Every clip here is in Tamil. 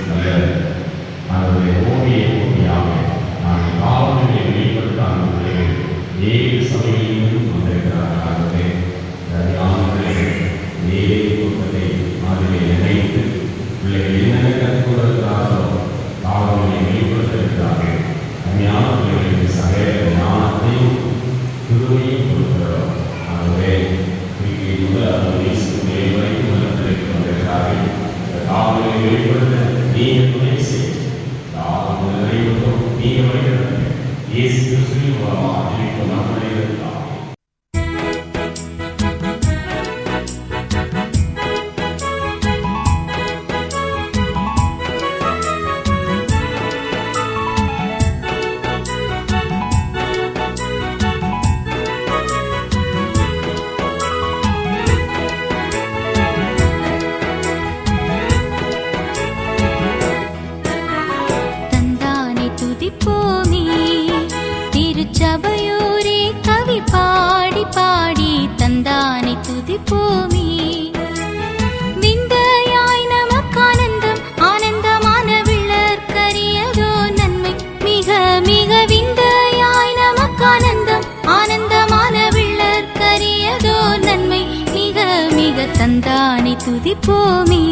நல்ல அவருடைய ஓவிய போட்டியாக நாங்கள் காவல்களை வெளிப்படுத்த அந்த பிள்ளைகள் 7 சபைகளிலும் வந்திருக்கிறார்கள். ஆகவே சரியான பிள்ளைகள் 7 கூட்டத்தை அதிலே இணைத்து பிள்ளைகள் என்னென்ன கற்றுக்கொண்டிருக்கிறார்களோ காவல்களை வெளிப்படுத்த இருக்கிறார்கள். அருமையான பிள்ளைகளுக்கு சகல ஞானத்தையும் குருவையும் கொடுக்கிறோம். ஆகவே முதல் 7 வரைக்கும் நல்ல பிள்ளைகள் வந்திருக்கிறார்கள். காவல்களை வெளிப்படுத்த நீங்கள் துணை செய்யும் நிறைவேற்றும் நீங்கள் வருகிறது இயேசு கிறிஸ்துவின் மூலமாக ஜெபிக்கும் நம்முடைய திருச்சபையோரே கவி பாடி பாடி தந்தானை துதிப்போமே. விந்தையாய் நமக்கானந்தம் ஆனந்தமான விளக்கரியதோ நன்மை மிக மிக விந்தையாய் நமக்கானந்தம் ஆனந்தமான விளக்கரியதோ நன்மை மிக மிக தந்தானை துதிப்போமே.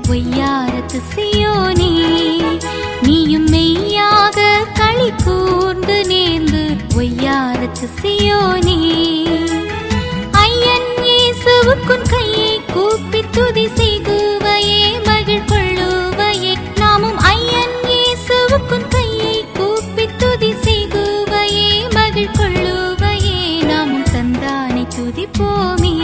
பொய்யாரத்து சியோனே நீயும் மெய்யாக களி கூர்ந்து நேர்ந்து பொய்யாரத்து சியோனே ஐயன் இயேசுவுக்குன் கையை கூப்பி துதி செய்குவையே மகிழ் கொள்ளுவையே. நாமும் ஐயன் இயேசுவுக்குன் கையை கூப்பி துதி செய்குவையே மகிழ் கொள்ளுவையே. நாமும் தந்தானை துதிப்போமே.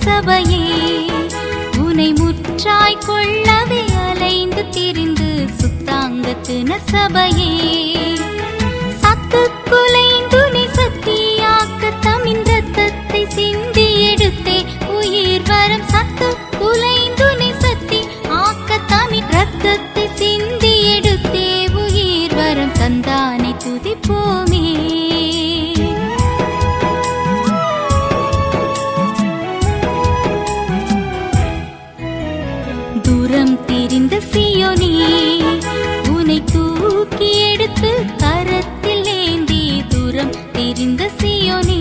சபையே உனை முற்றாய் கொள்ளவே அலைந்து திரிந்து சுத்தாங்கத்தினர் சபையே சத்து குலைந்துனை சத்தியாக்க தமிழ் ரத்தத்தை சிந்தி எடுத்தே உயிர் வரம் சத்து குலைந்துனை சத்தி ஆக்க தமிழ் ரத்தத்தை சிந்தி எடுத்தே உயிர் வரம் தந்தானை துதிப்போமே. தூரம் தெரிந்த சியோனே உனை தூக்கி எடுத்து கரத்தில் ஏந்தி தூரம் தெரிந்த சியோனே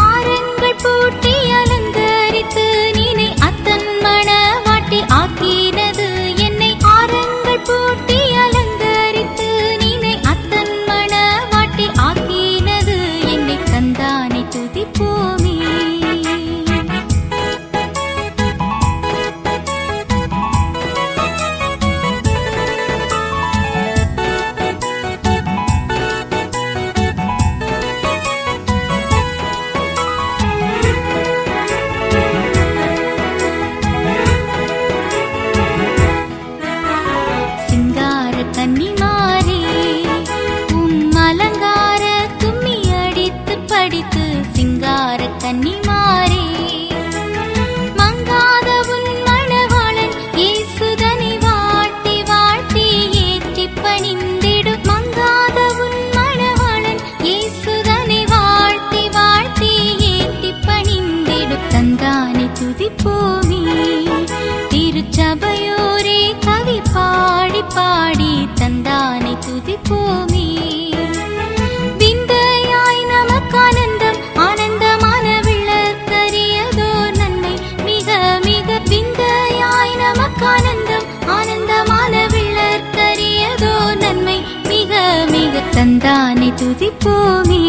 ஆரங்கள் பூட்டி அலங்கரித்து நீனை அத்தன் மணவாட்டி ஆக்கினது என்னை. ஆரங்கள் பூட்டி அலங்கரித்து நீனை அத்தன் மணவாட்டி ஆக்கினது என்னை. தந்தானை துதிப்போமே. கன்னிமாரே உம் அலங்கார கும்மி அடித்து படித்து சிங்கார கன்னிமாரே மங்காத உன் மணவாளன் இயேசுதனை வாட்டி வாட்டி ஏற்றி பணிந்திடு. மங்காத உன் மணவாளன் இயேசுதனை வாட்டி வாட்டி ஏற்றி பணிந்திடு. தந்தானை துதிப்போமே. திருச்சபையோரே கவி பாடி பாடி தந்தானை துதிப்போமே. விந்தையாய் நமக்கானந்தம் ஆனந்தமான விளக்கரியதோ நன்மை மிக மிக விந்தையாய் நமக்கானந்தம் ஆனந்தமான விளக்கரியதோ நன்மை மிக மிக தந்தானை துதிப்போமே.